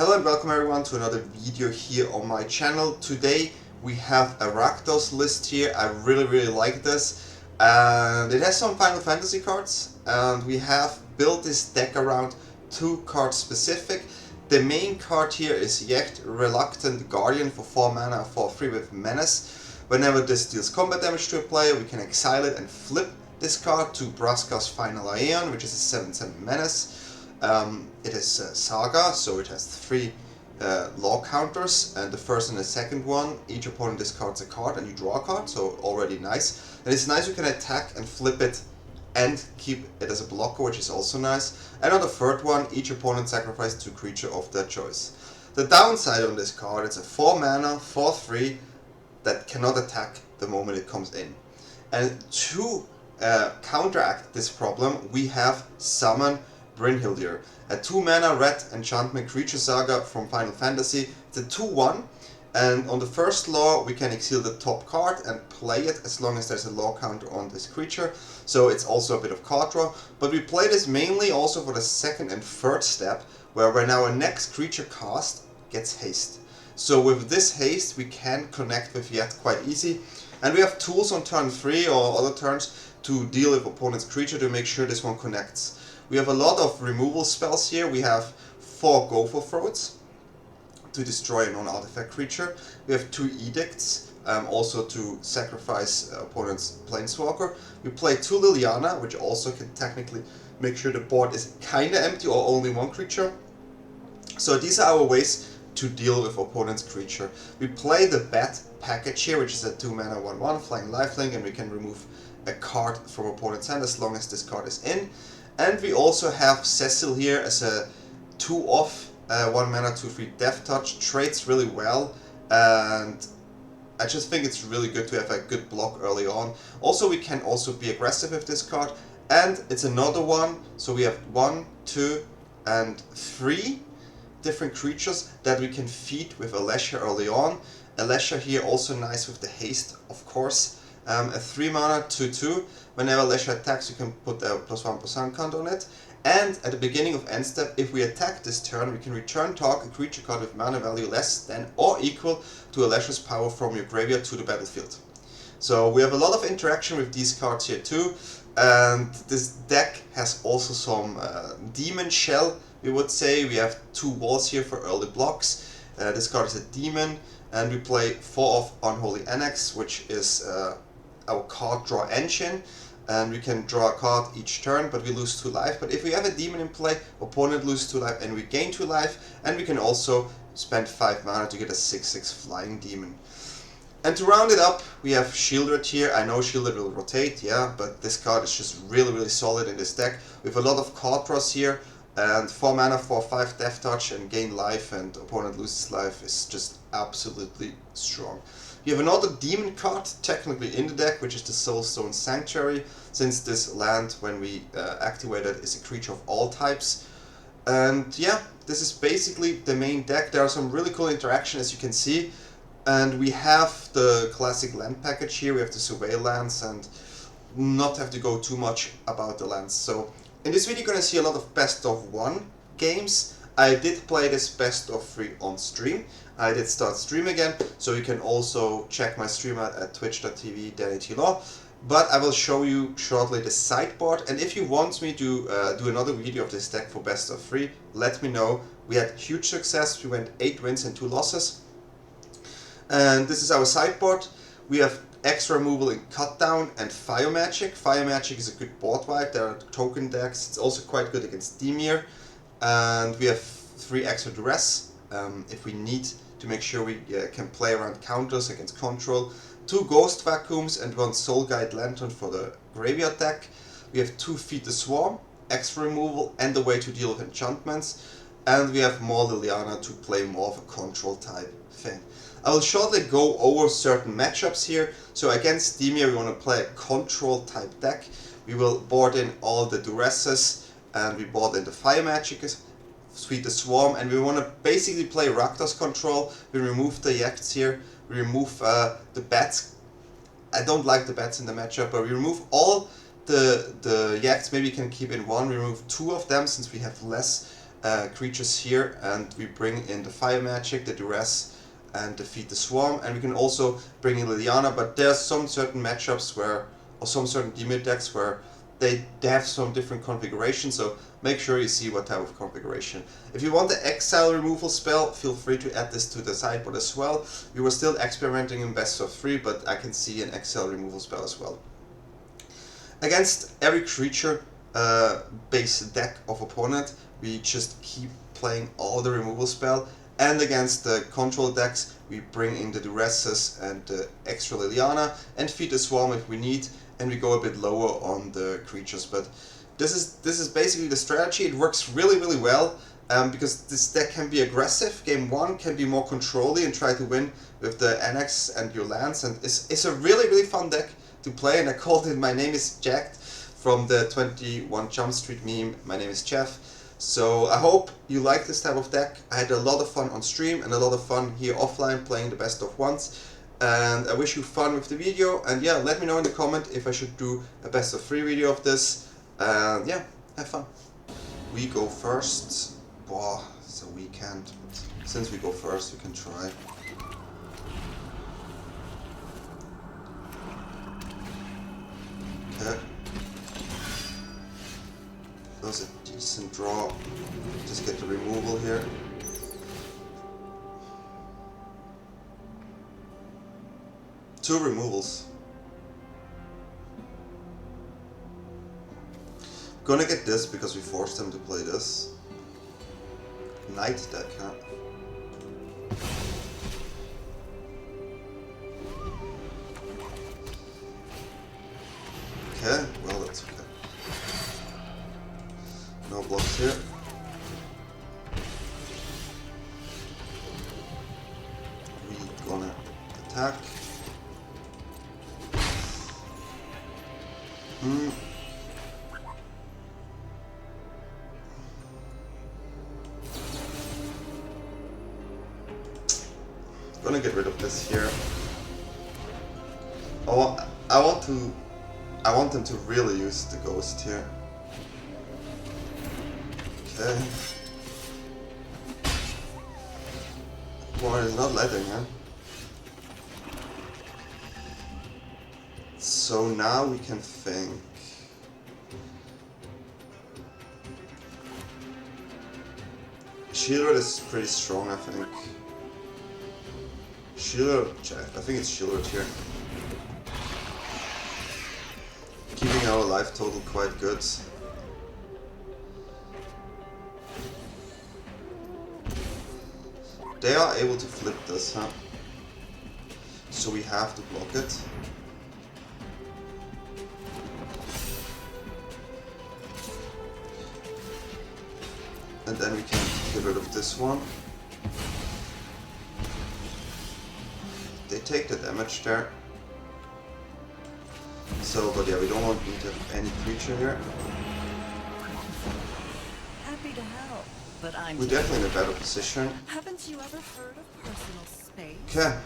Hello and welcome everyone to another video here on my channel. Today we have a Rakdos list here. I really like this, and it has some Final Fantasy cards, and we have built this deck around two cards specific. The main card here is Jecht Reluctant Guardian for 4 mana for 3 with Menace. Whenever this deals combat damage to a player, we can exile it and flip this card to Braska's Final Aeon, which is a 7/7 Menace. It is Saga, so it has 3 law counters, and the first and the second one, each opponent discards a card and you draw a card, so already nice. And it's nice you can attack and flip it and keep it as a blocker, which is also nice. And on the third one, each opponent sacrifices 2 creatures of their choice. The downside on this card, it's a 4 mana, 4/3 that cannot attack the moment it comes in. And to counteract this problem, we have Summon Brynhildr, a 2 mana red enchantment creature saga from Final Fantasy. It's a 2/1, and on the first law we can exile the top card and play it as long as there's a law counter on this creature, so it's also a bit of card draw. But we play this mainly also for the second and third step, where when our next creature cast gets haste. So with this haste we can connect with Jecht quite easy, and we have tools on turn 3 or other turns to deal with opponent's creature to make sure this one connects. We have a lot of removal spells here. We have 4 Gopher Throats to destroy a non-artifact creature. We have 2 Edicts, also to sacrifice opponent's Planeswalker. We play 2 Liliana, which also can technically make sure the board is kinda empty or only 1 creature. So these are our ways to deal with opponent's creature. We play the Bat package here, which is a 2 mana 1/1 flying lifelink, and we can remove a card from opponent's hand as long as this card is in. And we also have Cecil here as a 2-off, 1 mana 2/3 Death Touch. Trades really well, and I just think it's really good to have a good block early on. Also, we can also be aggressive with this card, and it's another one, so we have 1, 2, and 3 different creatures that we can feed with Alesha early on. Alesha here also nice with the haste, of course. A 3 mana 2/2. Whenever Alesha attacks, you can put a +1/+1 count on it. And at the beginning of end step, if we attack this turn, we can return target creature card with mana value less than or equal to Alesha's power from your graveyard to the battlefield. So we have a lot of interaction with these cards here too. And this deck has also some demon shell, we would say. We have 2 walls here for early blocks. This card is a demon, and we play 4 of Unholy Annex, which is our card draw engine, and we can draw a card each turn, but we lose 2 life. But if we have a demon in play, opponent loses 2 life and we gain 2 life, and we can also spend 5 mana to get a 6/6 flying demon. And to round it up, we have Sheoldred here. I know Sheoldred will rotate, yeah, but this card is just really solid in this deck. We have a lot of card draws here, and 4 mana for 5 Death Touch and gain life, and opponent loses life is just absolutely strong. You have another demon card technically in the deck, which is the Soulstone Sanctuary, since this land, when we activate it, is a creature of all types. And yeah, this is basically the main deck. There are some really cool interaction, as you can see, and we have the classic land package here. We have the Surveil lands, and not have to go too much about the lands. So in this video you're gonna see a lot of best of 1 games. I did play this best of 3 on stream. I did start stream again, so you can also check my stream at twitch.tv DanyTLaw. But I will show you shortly the sideboard, and if you want me to do another video of this deck for best of 3, let me know. We had huge success. We went 8 wins and 2 losses. And this is our sideboard. We have extra removal in Cut Down and Fire Magic. Fire Magic is a good board wipe. There are token decks. It's also quite good against Dimir. And we have 3 extra Duress if we need to make sure we can play around counters against control. 2 Ghost Vacuums and 1 Soul Guide Lantern for the graveyard deck. We have 2 Feed the Swarm, extra removal, and a way to deal with enchantments. And we have more Liliana to play more of a control type thing. I will shortly go over certain matchups here. So against Dimir we want to play a control type deck. We will board in all the Duresses, and we board in the Fire Magic, Feed the Swarm, and we want to basically play Rakdos control. We remove the Jechts here, we remove the bats. I don't like the bats in the matchup, but we remove all the Jechts. Maybe you can keep in 1, we remove 2 of them since we have less creatures here, and we bring in the fire magic, the duress, and defeat the swarm. And we can also bring in Liliana, but there's some certain matchups where, or some certain demon decks where they have some different configurations, so make sure you see what type of configuration. If you want the exile removal spell, feel free to add this to the sideboard as well. We were still experimenting in best of 3, but I can see an exile removal spell as well. Against every creature base deck of opponent, we just keep playing all the removal spell, and against the control decks, we bring in the duresses and the extra Liliana and feed the swarm if we need, and we go a bit lower on the creatures. But this is basically the strategy. It works really well because this deck can be aggressive. Game 1 can be more control-y and try to win with the annex and your lands, and it's a really fun deck to play. And I called it My Name is Jecht from the 21 Jump Street meme. My name is Jeff. So I hope you like this type of deck. I had a lot of fun on stream and a lot of fun here offline playing the best of ones. And I wish you fun with the video, and yeah, let me know in the comment if I should do a best of 3 video of this, and yeah, have fun. We go first. Boah, it's a weekend. Since we go first, we can try. Okay. That was a decent draw. Just get the removal here. Two removals. Gonna get this because we forced them to play this. Knight deck, huh? Okay, well that's okay. No blocks here. We're gonna attack. Gonna get rid of this here. Oh, I want them to really use the ghost here. Okay. Well, it's not letting, huh? So now we can think. Shieldred is pretty strong, I think. Shieldred, I think it's Shieldred here. Keeping our life total quite good. They are able to flip this, huh? So we have to block it. And then we can get rid of this one. They take the damage there. So, but yeah, we don't want to have any creature here. Happy to help, but we're definitely in a better position. Haven't you ever heard of personal space? Okay.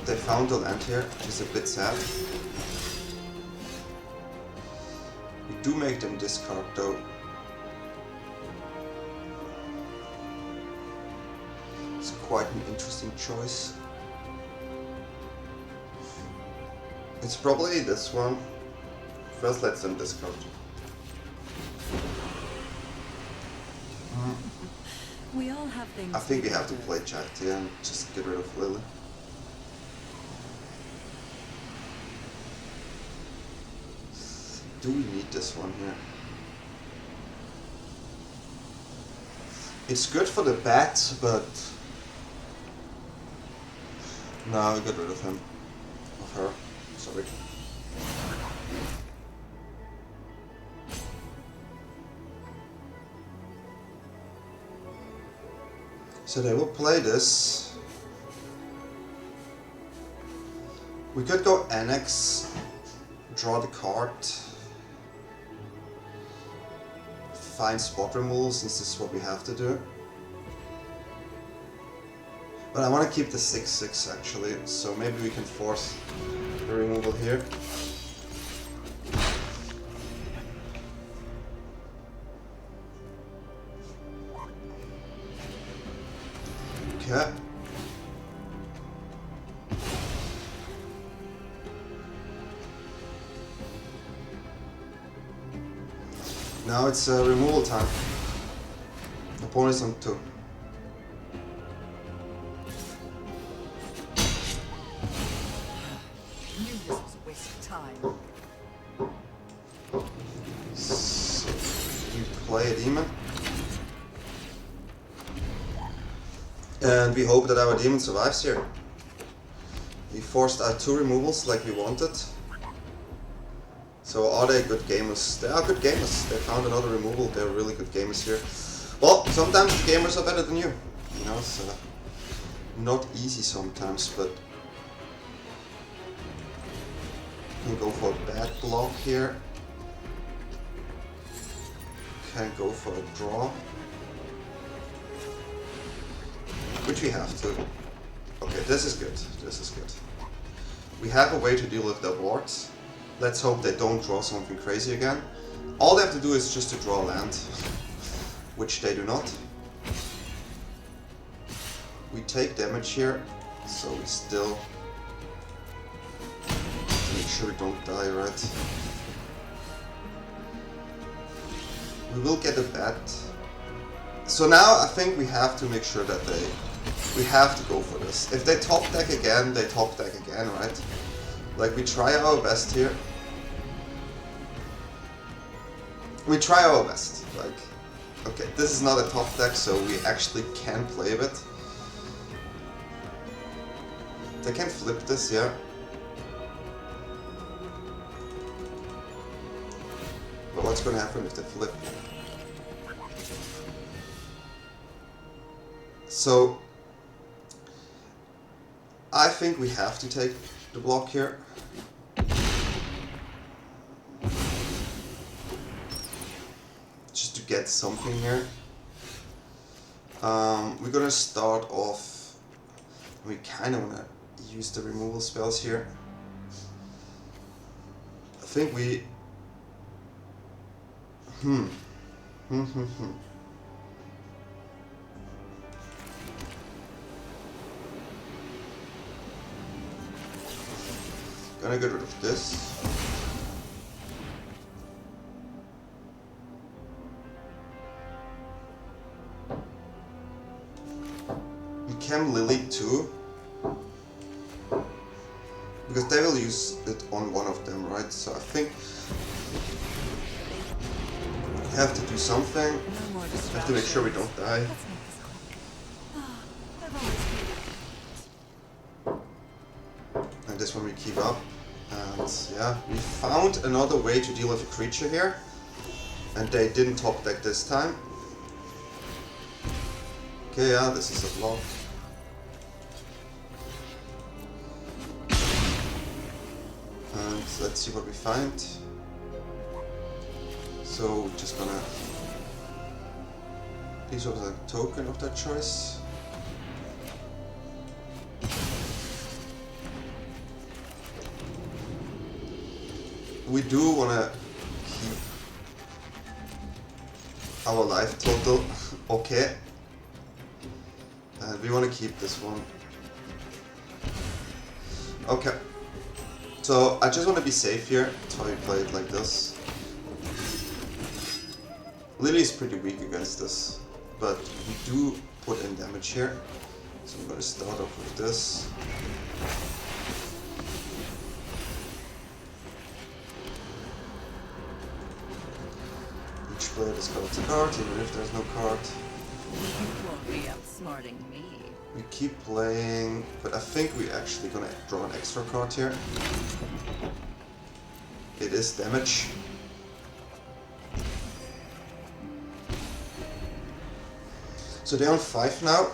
They found the land here, which is a bit sad. We do make them discard though. It's quite an interesting choice. It's probably this one. First let's them discard. We all have things. I think we have to play Jecht here and just get rid of Lily. Do we need this one here? It's good for the bat, but no, get rid of him. Of her. Sorry. So they will play this. We could go annex, draw the card, find spot removal since this is what we have to do. But I want to keep the 6/6 actually, so maybe we can force the removal here. Okay. Now it's removal time. Opponent is on 2. Knew this was a waste of time. So we play a demon. And we hope that our demon survives here. We forced out 2 removals like we wanted. So are they good gamers? They are good gamers. They found another removal. They're really good gamers here. Well, sometimes the gamers are better than you. You know, it's not easy sometimes, but can go for a bad block here. Can go for a draw. Which we have to. Okay, this is good. This is good. We have a way to deal with their wards. Let's hope they don't draw something crazy again. All they have to do is just to draw land. Which they do not. We take damage here, so we still make sure we don't die, right? We will get a bat. So now I think we have to make sure that we have to go for this. If they top deck again, they top deck again, right? Like, we try our best here. We try our best. Like, okay, this is not a top deck, so we actually can play a bit. They can flip this, yeah. But what's going to happen if they flip? So, I think we have to take the block here. Just to get something here. We're gonna start off. We kind of wanna use the removal spells here. I think we. Gonna get rid of this. We can Lily too, because they will use it on one of them, right? So I think we have to do something. No more We have to make sure we don't die. Let's make this quick. I've always hated And this one we keep up. And yeah, we found another way to deal with a creature here. And they didn't top deck this time. Okay, yeah, this is a block. And let's see what we find. So we're just gonna. These was a token of their choice. We do want to keep our life total okay, and we want to keep this one. Okay, so I just want to be safe here. That's why we play it like this. Lily is pretty weak against this, but we do put in damage here. So I'm going to start off with this. Player discards a card, even if there's no card. You won't be outsmarting me. We keep playing, but I think we're actually gonna draw an extra card here. It is damage. So they're on 5 now.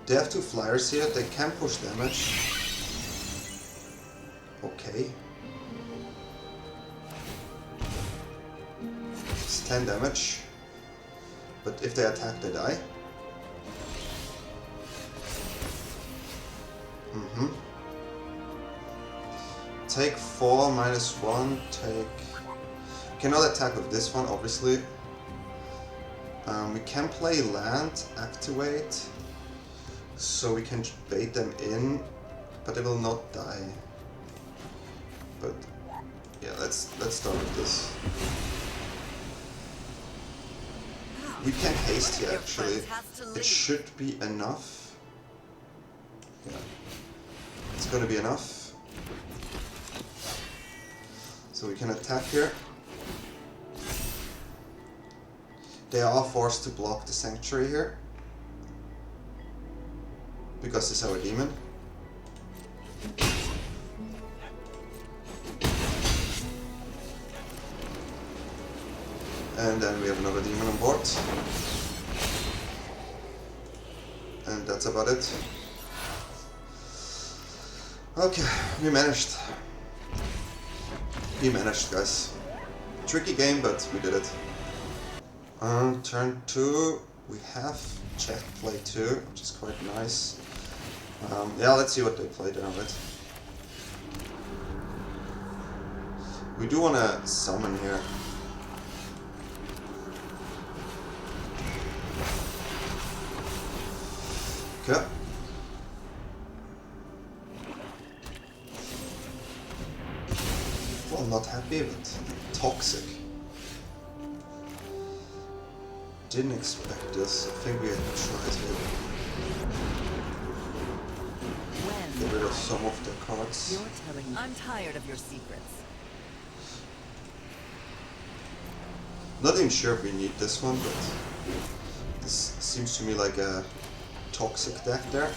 They have 2 flyers here, they can push damage. Okay. 10 damage, but if they attack, they die. Take 4, -1, take... Cannot attack with this one, obviously. We can play land, activate, so we can bait them in, but they will not die. But yeah, let's start with this. We can haste here actually. It should be enough. Yeah, it's gonna be enough. So we can attack here. They are forced to block the sanctuary here, because it's our demon. And then we have another demon on board. And that's about it. Okay, we managed. We managed, guys. Tricky game, but we did it. On turn 2, we have Jecht play 2, which is quite nice. Yeah, let's see what they play down with. We do want to summon here. Okay. Well, not happy, but toxic. Didn't expect this. I think we had to try to get rid of some of the cards. You're telling me. I'm tired of your secrets. Not even sure if we need this one, but this seems to me like a toxic deck there.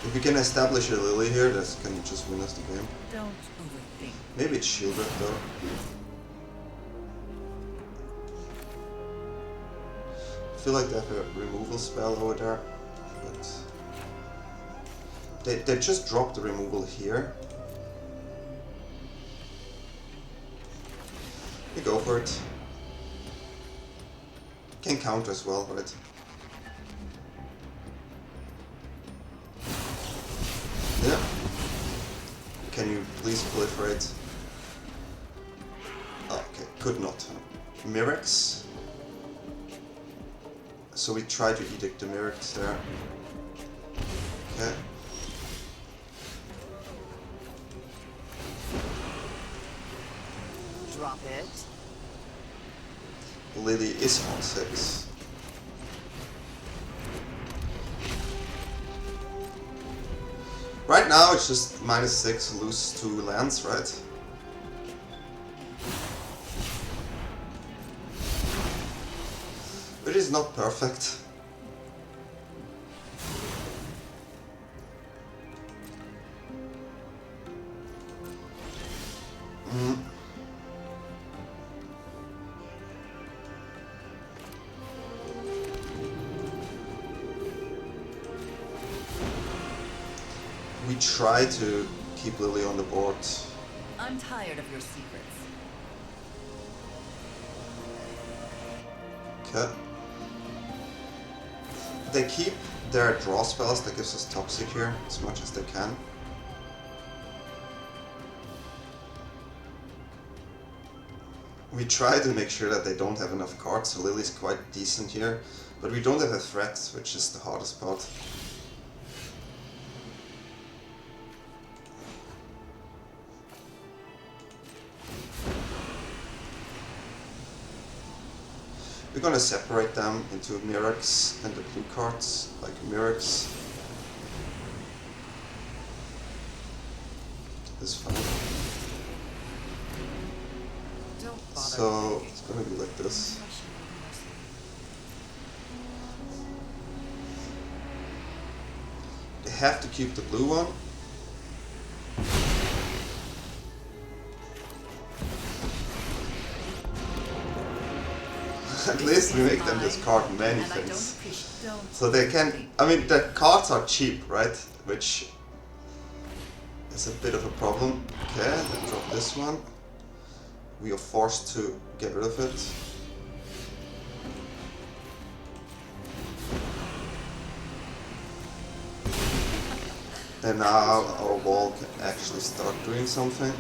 If we can establish a Lily here, that can just win us the game. Don't overthink. Maybe it's shielded though. I feel like they have a removal spell over there, but they just dropped the removal here. We go for it. Can counter as well, right? Yeah. Can you please proliferate? Oh, okay, could not. Mirrex. So we try to edict the Mirrex there. Okay. Drop it. Lily is on 6. Right now it's just -6, lose 2 lands, right? Which is not perfect. We try to keep Lily on the board. I'm tired of your secrets. Okay. They keep their draw spells, that gives us toxic here as much as they can. We try to make sure that they don't have enough cards, so Lily's quite decent here, but we don't have a threat, which is the hardest part. We're gonna separate them into Mirrex and the blue cards, like Mirrex. Is fine. Don't bother. So it's gonna be like this. They have to keep the blue one. At least we make them discard many things. So they can, I mean, the cards are cheap, right? Which is a bit of a problem. Okay, then drop this one. We are forced to get rid of it. And now our wall can actually start doing something.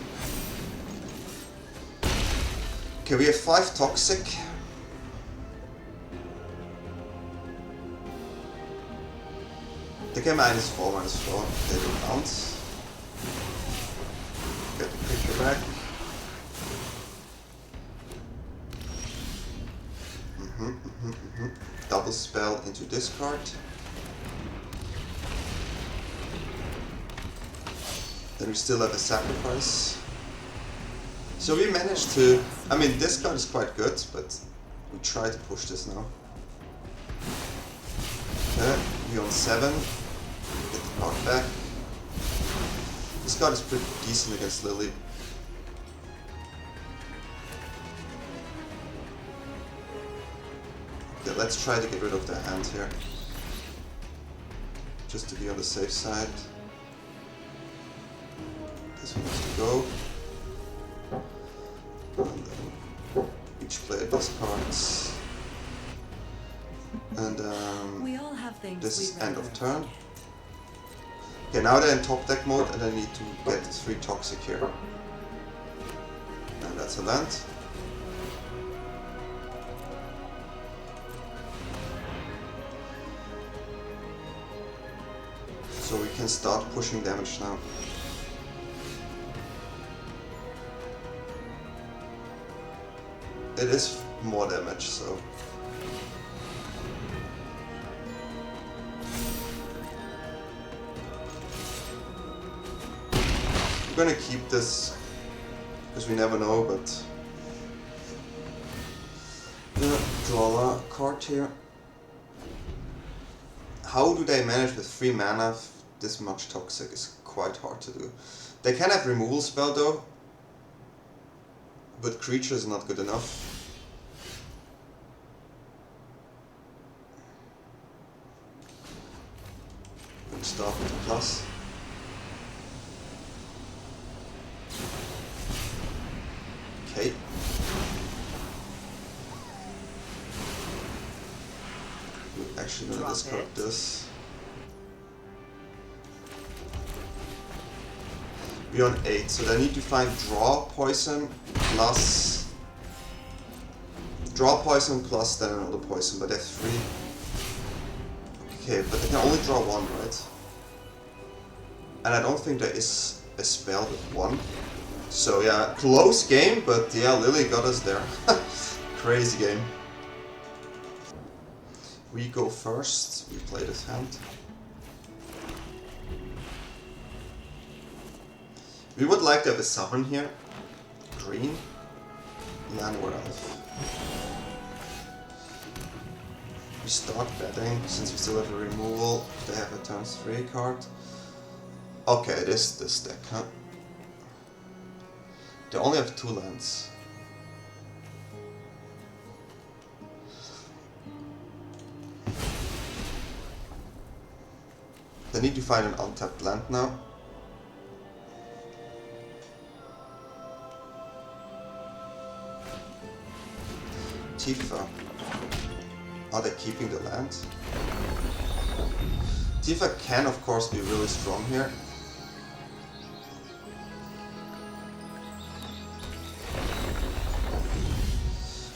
Okay, we have 5 toxic. They get -4/-4. They will bounce. Get the creature back. Double spell into discard. Then we still have a sacrifice. So we managed to... I mean, this card is quite good, but we try to push this now. Okay, we're on 7. Get the card back. This card is pretty decent against Lily. Okay, let's try to get rid of their hand here. Just to be on the safe side. This one has to go. And then each player discards. And we all have things this is we end of rather turn. Okay, now they're in top deck mode and I need to get 3 toxic here. And that's a land. So we can start pushing damage now. It is more damage, so... I'm gonna keep this, because we never know, but... Draw a card here. How do they manage with 3 mana this much toxic is quite hard to do. They can have removal spell though, but creature is not good enough. We'll start with a plus. Okay. We're actually gonna discard this. We're on 8, so they need to find draw poison plus then another poison, but they have 3. Okay, but they can only draw 1, right? And I don't think there is a spell with 1. So yeah, close game, but yeah, Lily got us there. Crazy game. We go first, we play this hand. We would like to have a summon here. Green. Landward Elf. We start betting, since we still have a removal. They have a turn 3 card. Okay, it is this deck, huh? They only have 2 lands. They need to find an untapped land now. Tifa. Are they keeping the land? Tifa can of course be really strong here.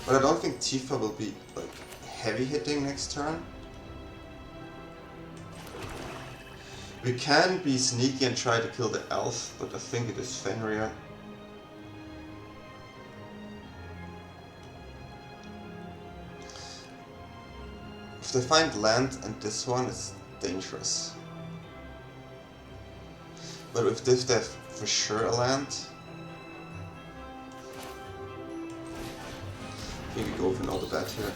But I don't think Tifa will be like heavy hitting next turn. We can be sneaky and try to kill the elf, but I think it is Fenrir. If they find land and this one, it's dangerous. But if this, they have for sure a land. I think we go for another bet here.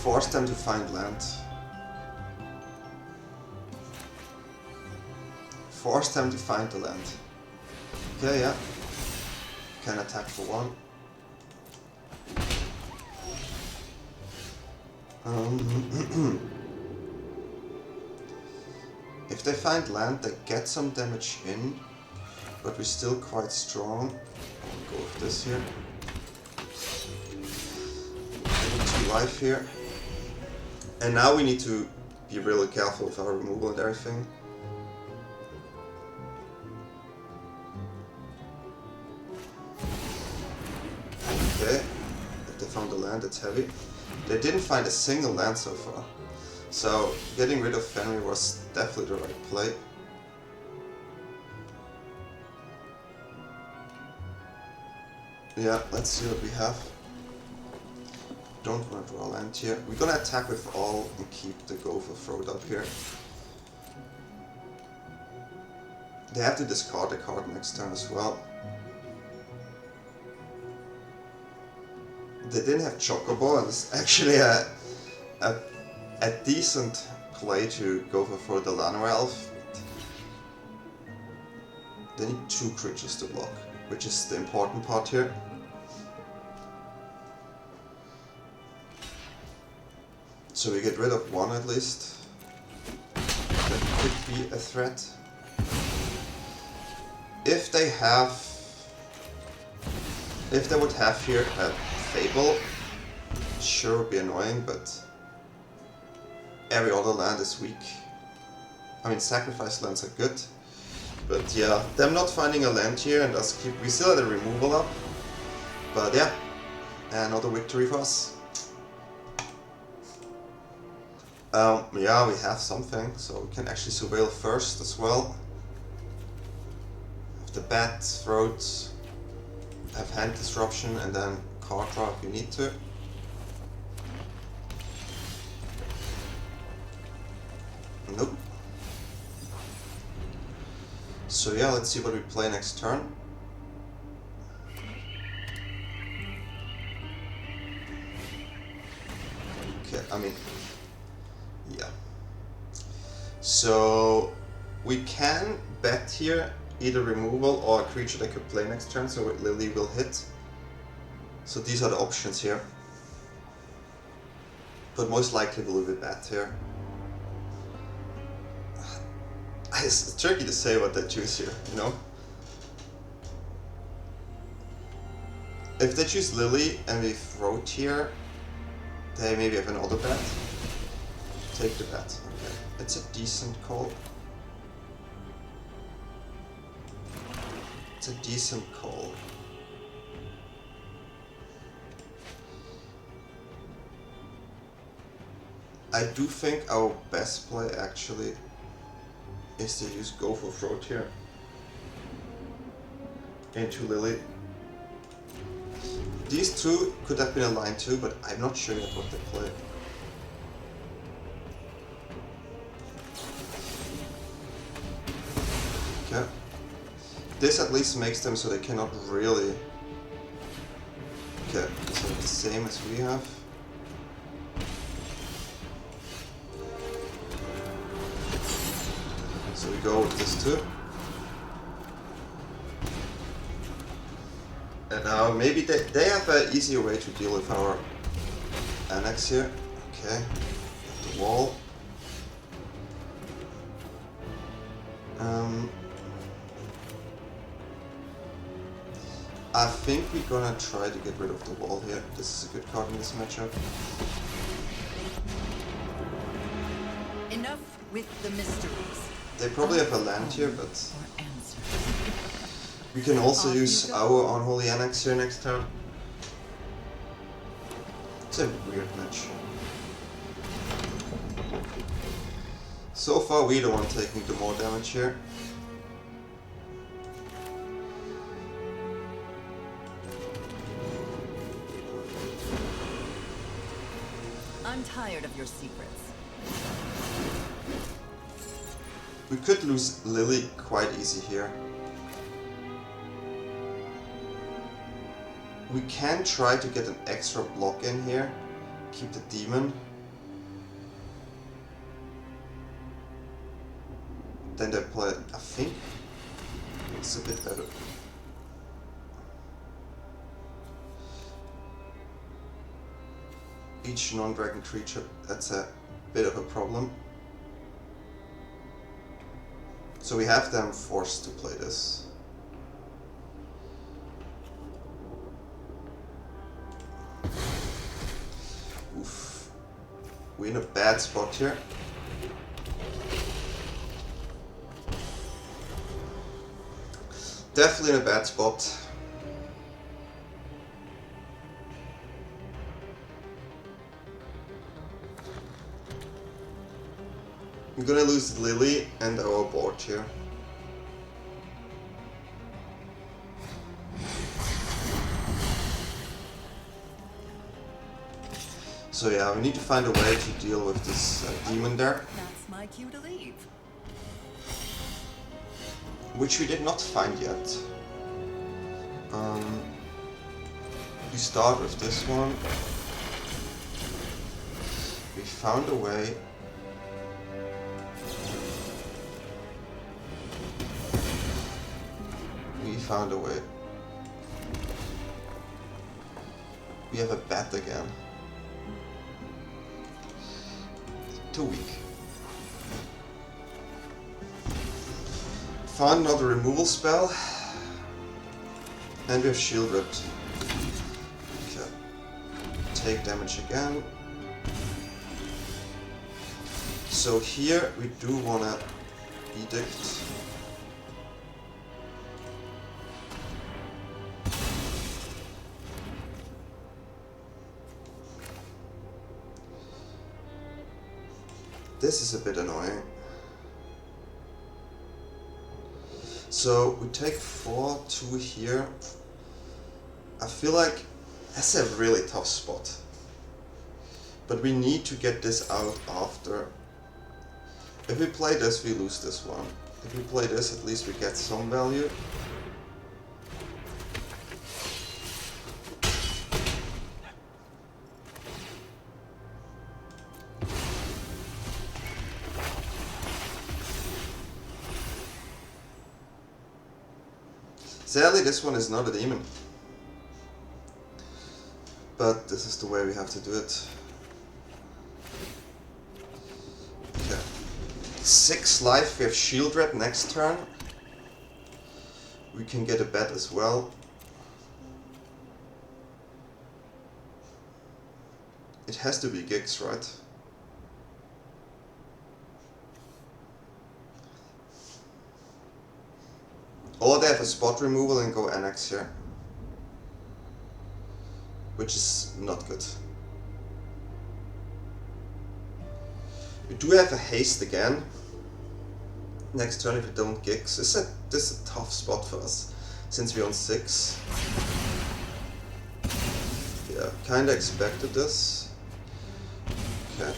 Force them to find land. Force them to find the land. Okay, yeah. Can attack for 1. If they find land, they get some damage in, but we're still quite strong. I'll go with this here. 2 life here. And now we need to be really careful with our removal and everything. Okay, if they found a land, it's heavy. They didn't find a single land so far. So getting rid of Fenrir was definitely the right play. Yeah, let's see what we have. Don't want to draw land here. We're gonna attack with all and keep the Gopher Throat up here. They have to discard a card next turn as well. They didn't have Chocobo, and it's actually a decent play to go for the Llanowar Elf. They need 2 creatures to block, which is the important part here. So we get rid of 1 at least. That could be a threat. If they would have here a Fable, sure would be annoying, but every other land is weak. I mean, sacrifice lands are good, but yeah, them not finding a land here and us we still had a removal up, but yeah, another victory for us. Yeah, we have something, so we can actually surveil first as well. Have the Bat, Throat, have Hand Disruption, and then card draw if you need to. Nope. So yeah, let's see what we play next turn. Okay, I mean, yeah. So we can bet here either removal or a creature that could play next turn, so Lily will hit. So these are the options here. But most likely we'll be bet here. It's tricky to say what they choose here, you know? If they choose Lily and we Throat here, they maybe have another bet. Take the bet, okay. It's a decent call. It's a decent call. I do think our best play actually is to use Gopher Throat here into Lily. These two could have been aligned too, but I'm not sure yet what they play. Okay. This at least makes them so they cannot really... Okay, so the same as we have. So we go with this too. And now maybe they have an easier way to deal with our annex here. Okay, the wall. I think we're gonna try to get rid of the wall here. This is a good card in this matchup. Enough with the mysteries. They probably have a land here, but we can also use our Unholy Annex here next turn. It's a weird match. So far we're the one taking the more damage here. I'm tired of your secrets. We could lose Lily quite easy here. We can try to get an extra block in here. Keep the demon. Then they play, I think it's a bit better. Each non-dragon creature, that's a bit of a problem. So we have them forced to play this. Oof. We're in a bad spot here. Definitely in a bad spot. We're gonna lose Lily and our board here. So yeah, we need to find a way to deal with this demon there. That's my cue to leave. Which we did not find yet. We start with this one. We found a way. We found a way. We have a bat again. Too weak. Found another removal spell. And we have shield ripped. Okay. Take damage again. So here we do wanna edict. This is a bit annoying. So we take 4-2 here. I feel like that's a really tough spot. But we need to get this out after. If we play this, we lose this one. If we play this, at least we get some value. Sadly, this one is not a demon. But this is the way we have to do it. Okay. 6 life, we have shield red next turn. We can get a bat as well. It has to be gigs, right? Or they have a spot removal and go annex here. Which is not good. We do have a haste again. Next turn if we don't gigs. This is a tough spot for us. Since we're on 6. Yeah, kinda expected this. Okay.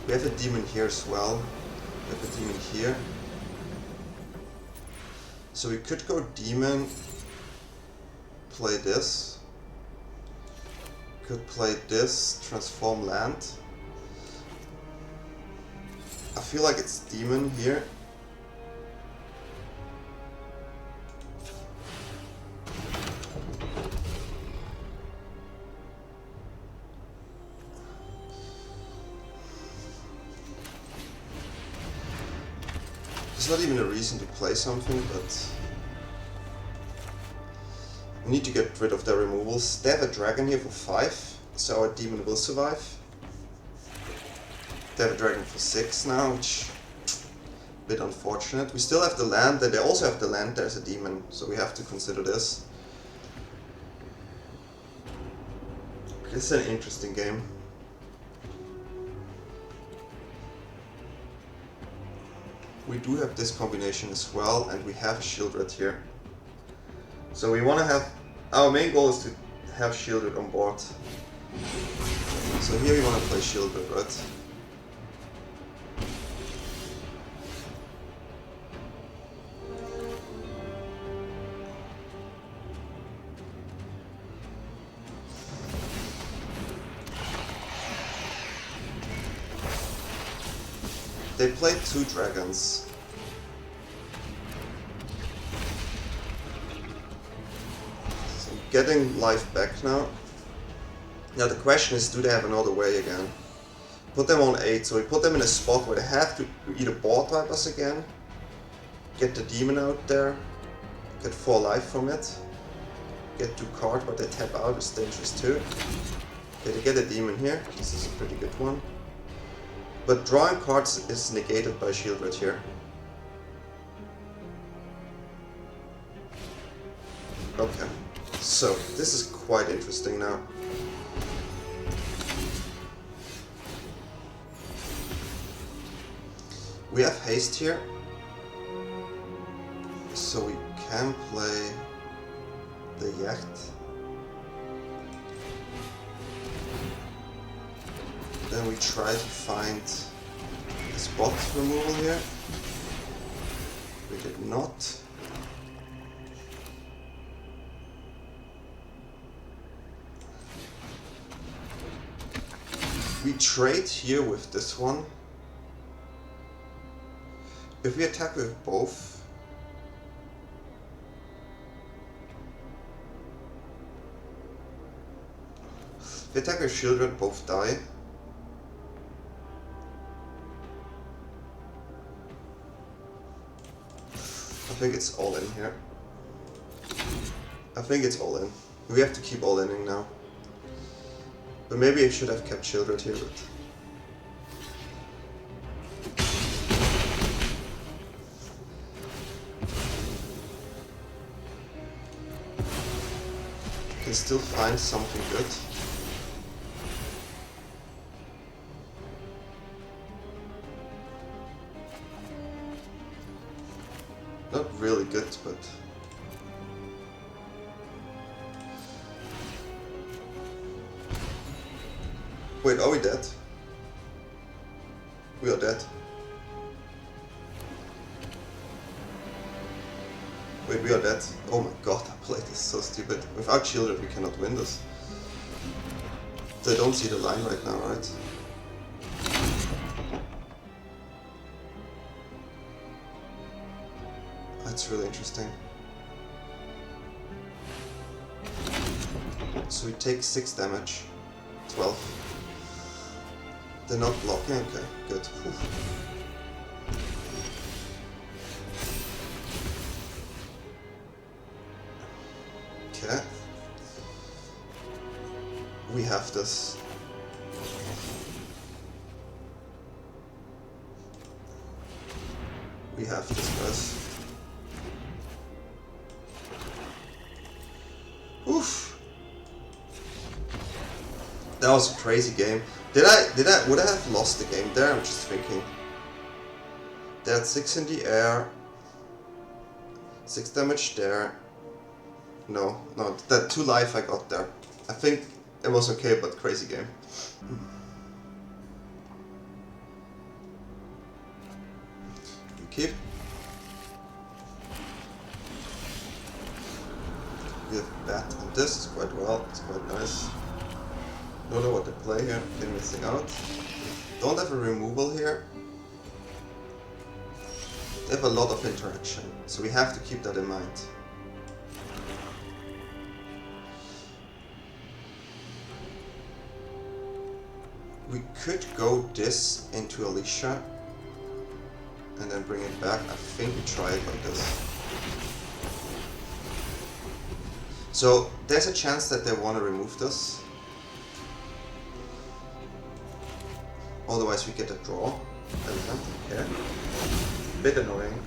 We have a demon here as well. We have a demon here. So we could go demon, play this. Could play this, transform land. I feel like it's demon here. There's not even a reason to play something, but we need to get rid of their removals. They have a dragon here for 5, so our demon will survive. They have a dragon for 6 now, which is a bit unfortunate. We still have the land, and they also have the land. There's a demon, so we have to consider this. This is an interesting game. We do have this combination as well, and we have a shield red here. So we want to have, our main goal is to have shield red on board. So here we want to play shield red, right? They played 2 dragons. So getting life back now. Now the question is, do they have another way again? Put them on 8, so we put them in a spot where they have to either board wipe us again, get the demon out there, get 4 life from it, get 2 cards, but they tap out is dangerous too. Okay, they get a demon here, this is a pretty good one. But drawing cards is negated by shield red here. Okay, so this is quite interesting now. We have haste here, so we can play the Jecht. Then we try to find a spot removal here. We did not. We trade here with this one. If we attack with both, if we attack with Sheoldred, both die. I think it's all in here. I think it's all in. We have to keep all inning now. But maybe I should have kept Sheoldred here, but... Can still find something good. Not really good, but... Wait, are we dead? We are dead. Wait, we are dead. Oh my god, that play is so stupid. Without Sheoldred we cannot win this. They don't see the line right now, right? That's really interesting. So we take 6 damage. 12. They're not blocking? Okay, good. Okay. We have this. We have this, guys. Oof. That was a crazy game. Would I have lost the game there? I'm just thinking. They had 6 in the air. 6 damage there. No, that 2 life I got there. I think it was okay, but crazy game. We keep. We have bat on this, it's quite well, it's quite nice. Don't know what to play here, they're missing out. Don't have a removal here. They have a lot of interaction, so we have to keep that in mind. We could go this into Alicia and then bring it back. I think we try it like this. So there's a chance that they want to remove this. Otherwise we get a draw. Yeah. Bit annoying.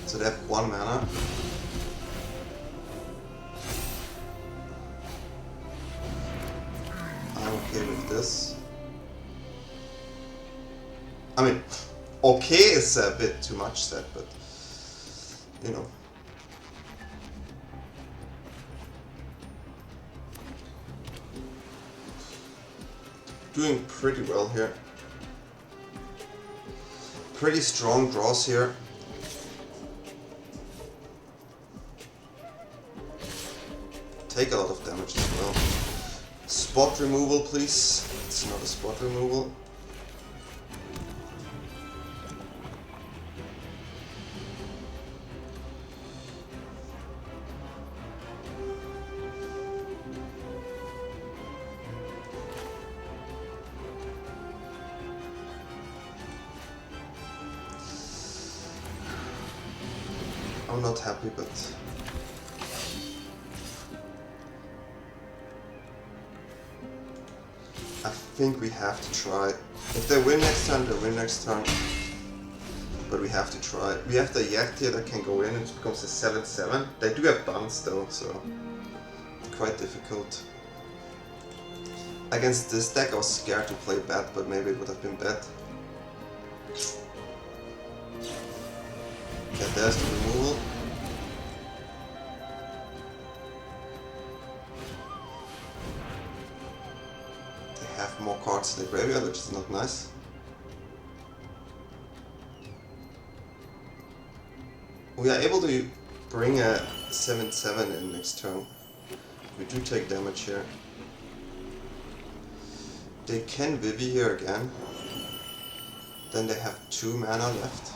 So they have 1 mana. I'm okay with this. I mean, okay is a bit too much said, but you know. Doing pretty well here. Pretty strong draws here. Take a lot of damage as well. Spot removal, please. It's not a spot removal. I'm not happy, but I think we have to try. If they win next turn, they win next turn. But we have to try. We have the Jecht here that can go in, it becomes a 7/7. They do have bounce though, so quite difficult. Against this deck I was scared to play bad, but maybe it would have been bad. Okay, there's the removal. They have more cards in the graveyard, which is not nice. We are able to bring a 7/7 in next turn. We do take damage here. They can Vivi here again. Then they have 2 mana left.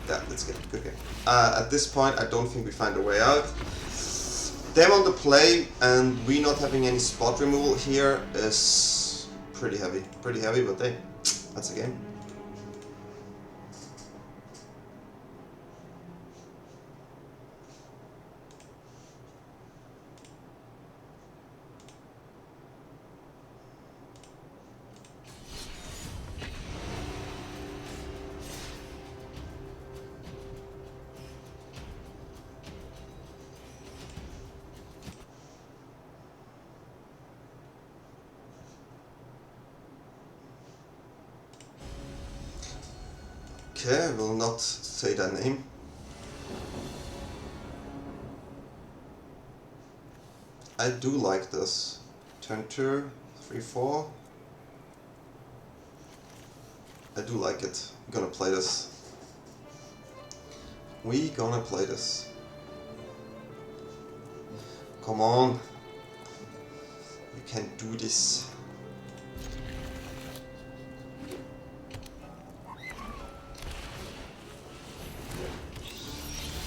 Yeah, let's get it. Good game. At this point, I don't think we find a way out. Them on the play and we not having any spot removal here is pretty heavy. Pretty heavy, but hey, that's a game. Okay, I will not say that name. I do like this. Turn 2, 3, 4. I do like it. I'm gonna play this. We gonna play this. Come on. We can do this.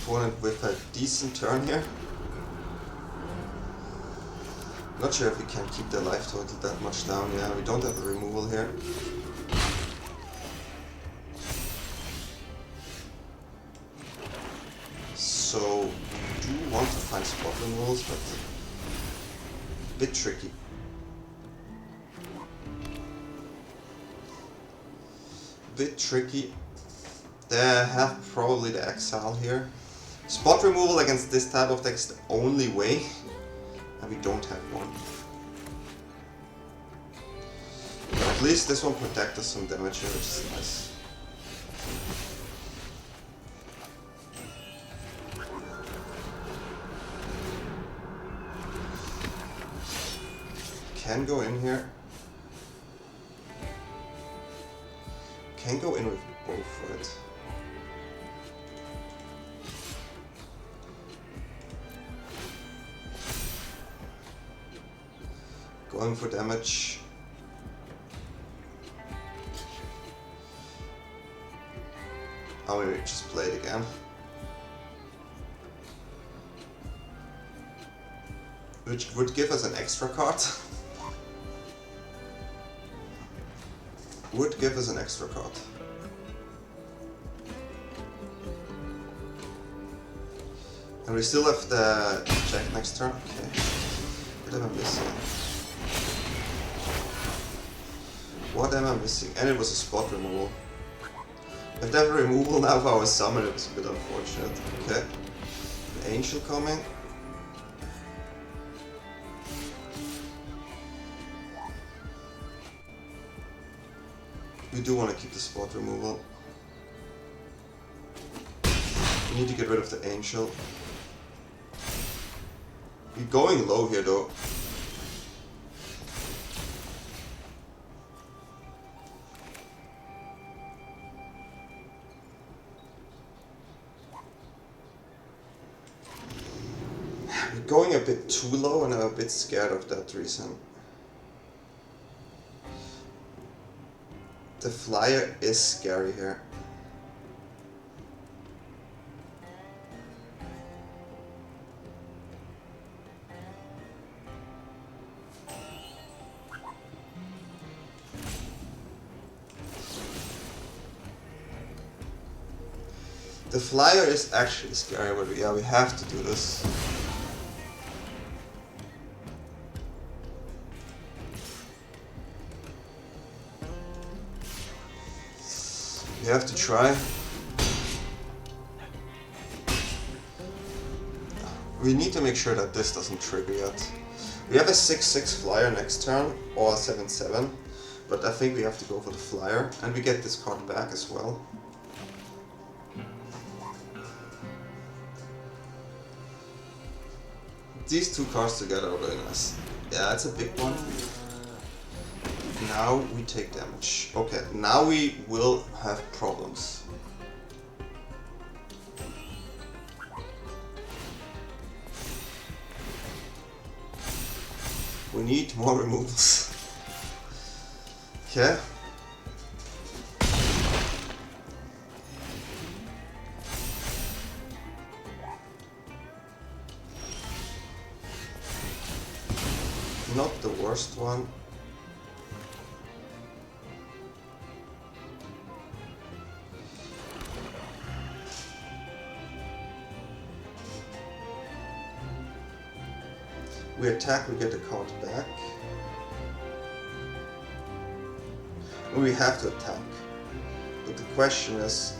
Opponent with a decent turn here. Not sure if we can keep the life total that much down. Yeah, we don't have a removal here. So we do want to find spot removals, but a bit tricky. Bit tricky. They have probably the exile here. Spot removal against this type of deck is the only way, and we don't have one. But at least this one protects us some damage here, which is nice. Can go in here. Can go in with both for it. Going for damage. Oh, we just play it again. Which would give us an extra card. Would give us an extra card. And we still have the Jecht next turn. Okay. What am I missing? What am I missing? And it was a spot removal. If they have a removal now for our summon, it was a bit unfortunate. Okay. An angel coming. We do want to keep the spot removal. We need to get rid of the angel. We're going low here though. We're going a bit too low and I'm a bit scared of that reason. The flyer is scary here. The flyer is actually scary, but yeah, we have to do this. We have to try. We need to make sure that this doesn't trigger yet. We have a 6/6 flyer next turn, or a 7/7, but I think we have to go for the flyer, and we get this card back as well. These two cards together are really nice. Yeah, it's a big one. Now we take damage. Okay, now we will have problems. We need more removals. Okay. Not the worst one. We attack, we get the card back. We have to attack. But the question is,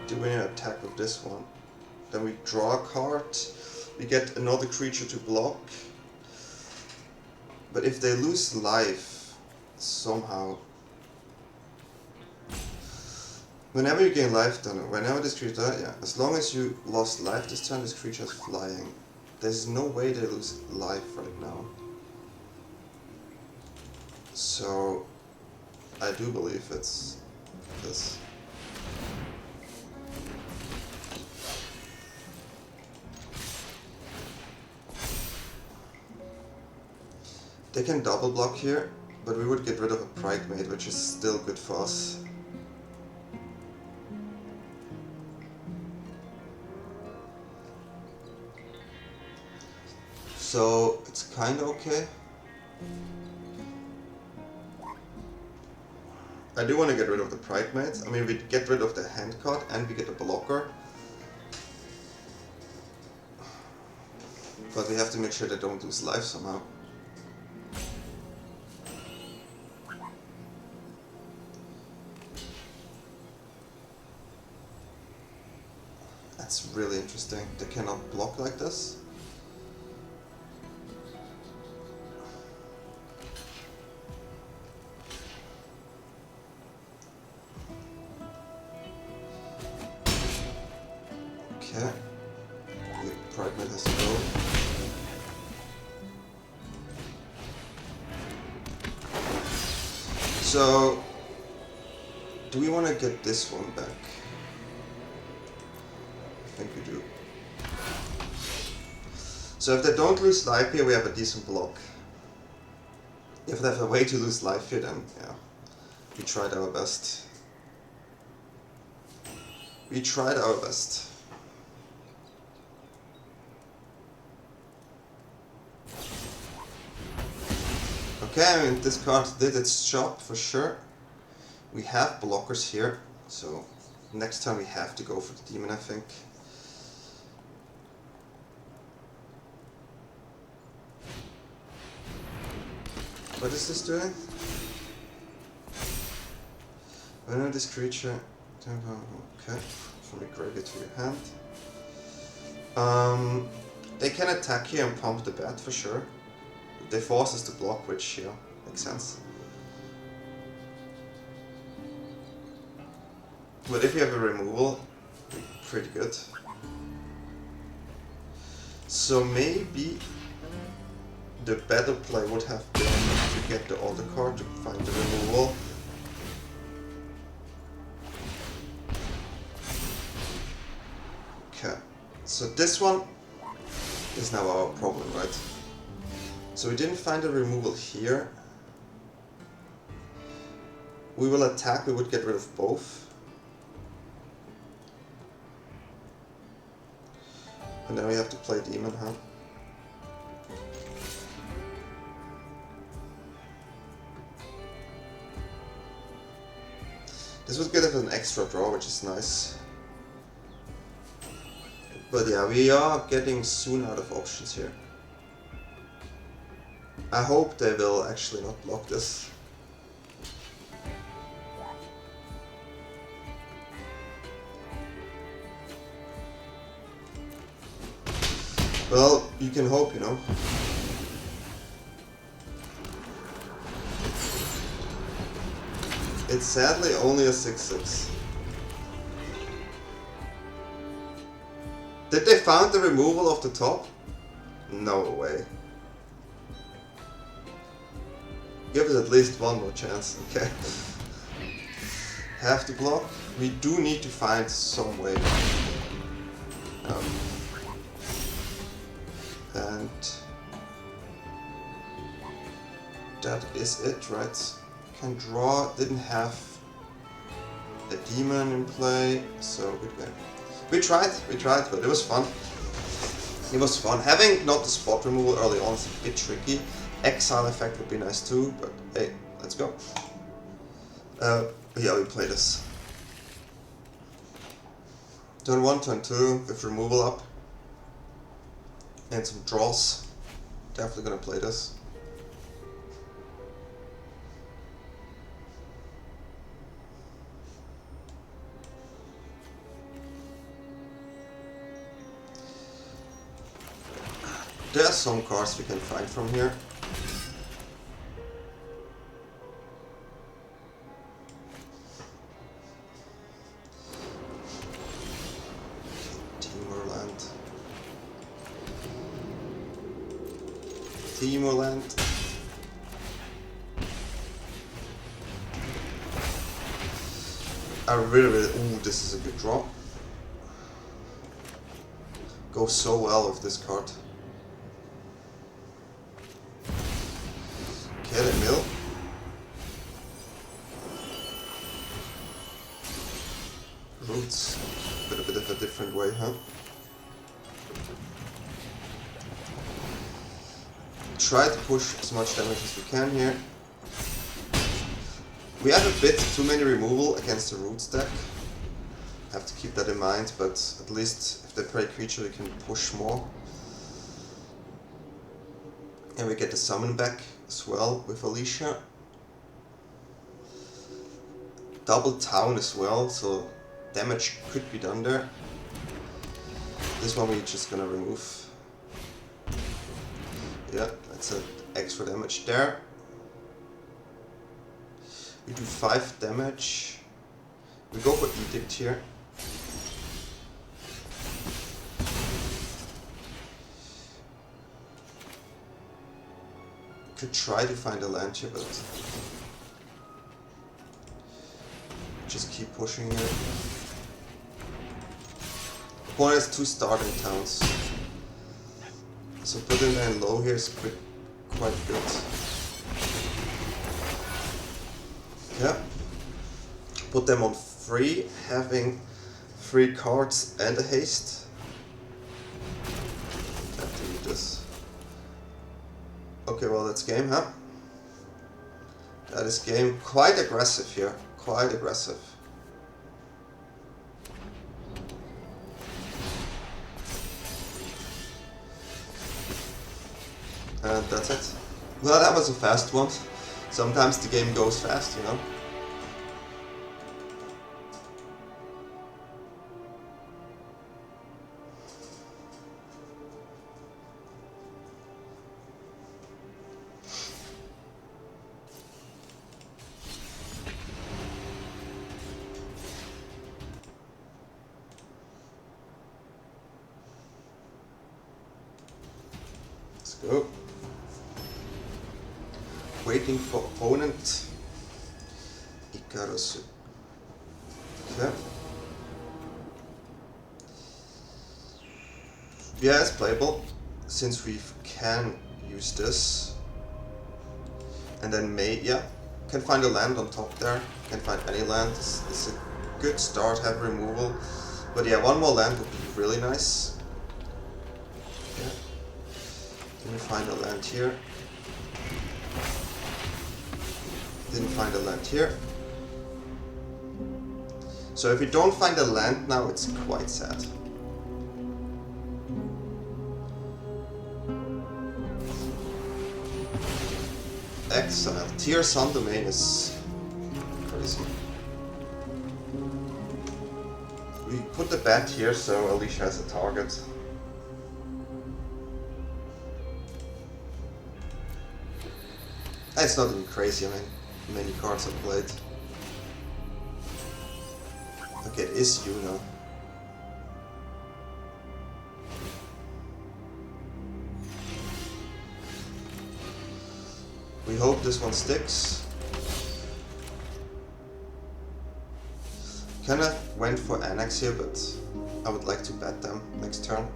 do we attack with this one? Then we draw a card, we get another creature to block. But if they lose life, somehow... Whenever you gain life, whenever this creature dies, yeah, as long as you lost life this turn, this creature is flying. There's no way they lose life right now. So, I do believe it's this. They can double block here, but we would get rid of a Bridesmaid, which is still good for us. So it's kinda okay. I do want to get rid of the Bridesmaids. I mean, we get rid of the hand card and we get a blocker. But we have to make sure they don't lose life somehow. That's really interesting. They cannot block like this. Okay. The Bridesmaid has to go. So, do we want to get this one back? I think we do. So if they don't lose life here, we have a decent block. If they have a way to lose life here, then yeah, we tried our best. We tried our best. Okay, I mean, this card did its job for sure. We have blockers here, so next time we have to go for the demon, I think. What is this doing? Whenever this creature... Okay, from the graveyard to your hand. They can attack here and pump the bat for sure. They force us to block, which, yeah, makes sense. But if you have a removal, pretty good. So maybe the better play would have been to get the other card to find the removal. Okay, so this one is now our problem, right? So we didn't find a removal here. We will attack, we would get rid of both. And then we have to play demon, huh? This would give us an extra draw, which is nice. But yeah, we are getting soon out of options here. I hope they will actually not block this. Well, you can hope, you know. It's sadly only a 6/6. Did they find the removal of the top? No way. Give it at least one more chance, okay? Have to block. We do need to find some way. And that is it, right? Can draw, didn't have a demon in play, so good game. We tried, but it was fun. It was fun. Having not the spot removal early on is a bit tricky. Exile effect would be nice too, but hey, let's go. Yeah, we play this. Turn 1, turn 2 with removal up. And some draws. Definitely gonna play this. There are some cards we can find from here. Timorland. I really, ooh, this is a good draw. Goes so well with this card. Kill and mill. Roots, but a bit of a different way, huh? Try to push as much damage as we can here. We have a bit too many removal against the roots deck. Have to keep that in mind, but at least if they play creature we can push more. And we get the summon back as well with Alicia. Double town as well, so damage could be done there. This one we're just gonna remove. Yeah, that's an extra damage there. We do 5 damage. We go for Edict here. Could try to find a land here, but just keep pushing here. Opponent has 2 starting towns. So putting them low here is quite good. Yeah. Put them on 3, having 3 cards and a haste. Have to read this. Okay, well that's game, huh? That is game. Quite aggressive here. Quite aggressive. And that's it. Well, that was a fast one. Sometimes the game goes fast, you know. Let's go. Waiting for opponent. Icarus. Okay. Yeah, it's playable since we can use this. And then can find a land on top there. Can find any land. It's a good start. Have removal, but yeah, one more land would be really nice. Yeah. Didn't find a land here. Didn't find a land here. So if we don't find a land now, it's quite sad. Exile. Tier Sun Domain is crazy. We put the bat here so Alicia has a target. It's not even crazy, I mean, many cards I've played. Okay, it is Yuna. We hope this one sticks. Kinda went for Annex here, but I would like to bet them next turn.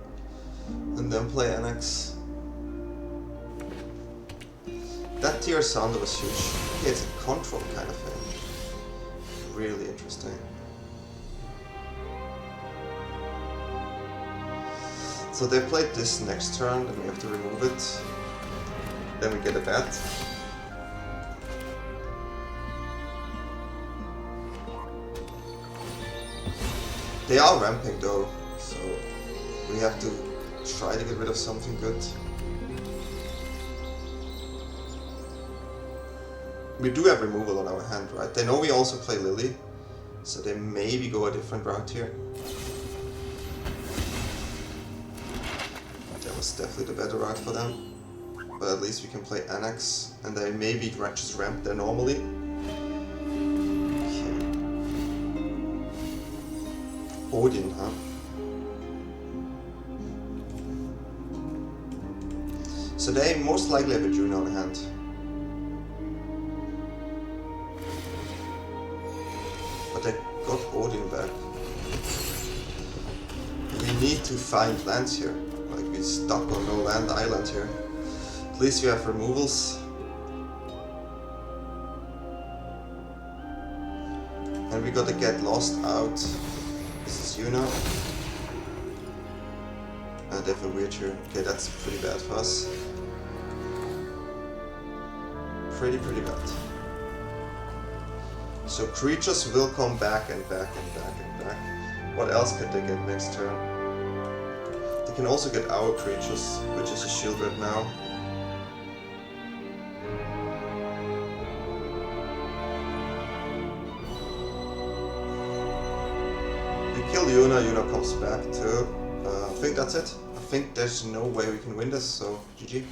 And then play Annex. That tier sounder was huge. Yeah, it's a control kind of thing. Really interesting. So they played this next turn, and we have to remove it. Then we get a bet. They are ramping though, so we have to try to get rid of something good. We do have removal on our hand, right? They know we also play Lily, so they maybe go a different route here. That was definitely the better route for them. But at least we can play Annex, and they maybe just ramp there normally. Odin, huh? So they most likely have a June on hand. But they got Odin back. We need to find lands here. Like, we're stuck on no land island here. At least we have removals. And we gotta get lost out. This is Yuna. And they have a weird here. Okay, that's pretty bad for us. Pretty bad. So creatures will come back and back and back and back. What else can they get next turn? They can also get our creatures, which is a shield right now. Kill Yuna, Yuna comes back too. I think that's it. I think there's no way we can win this, so GG.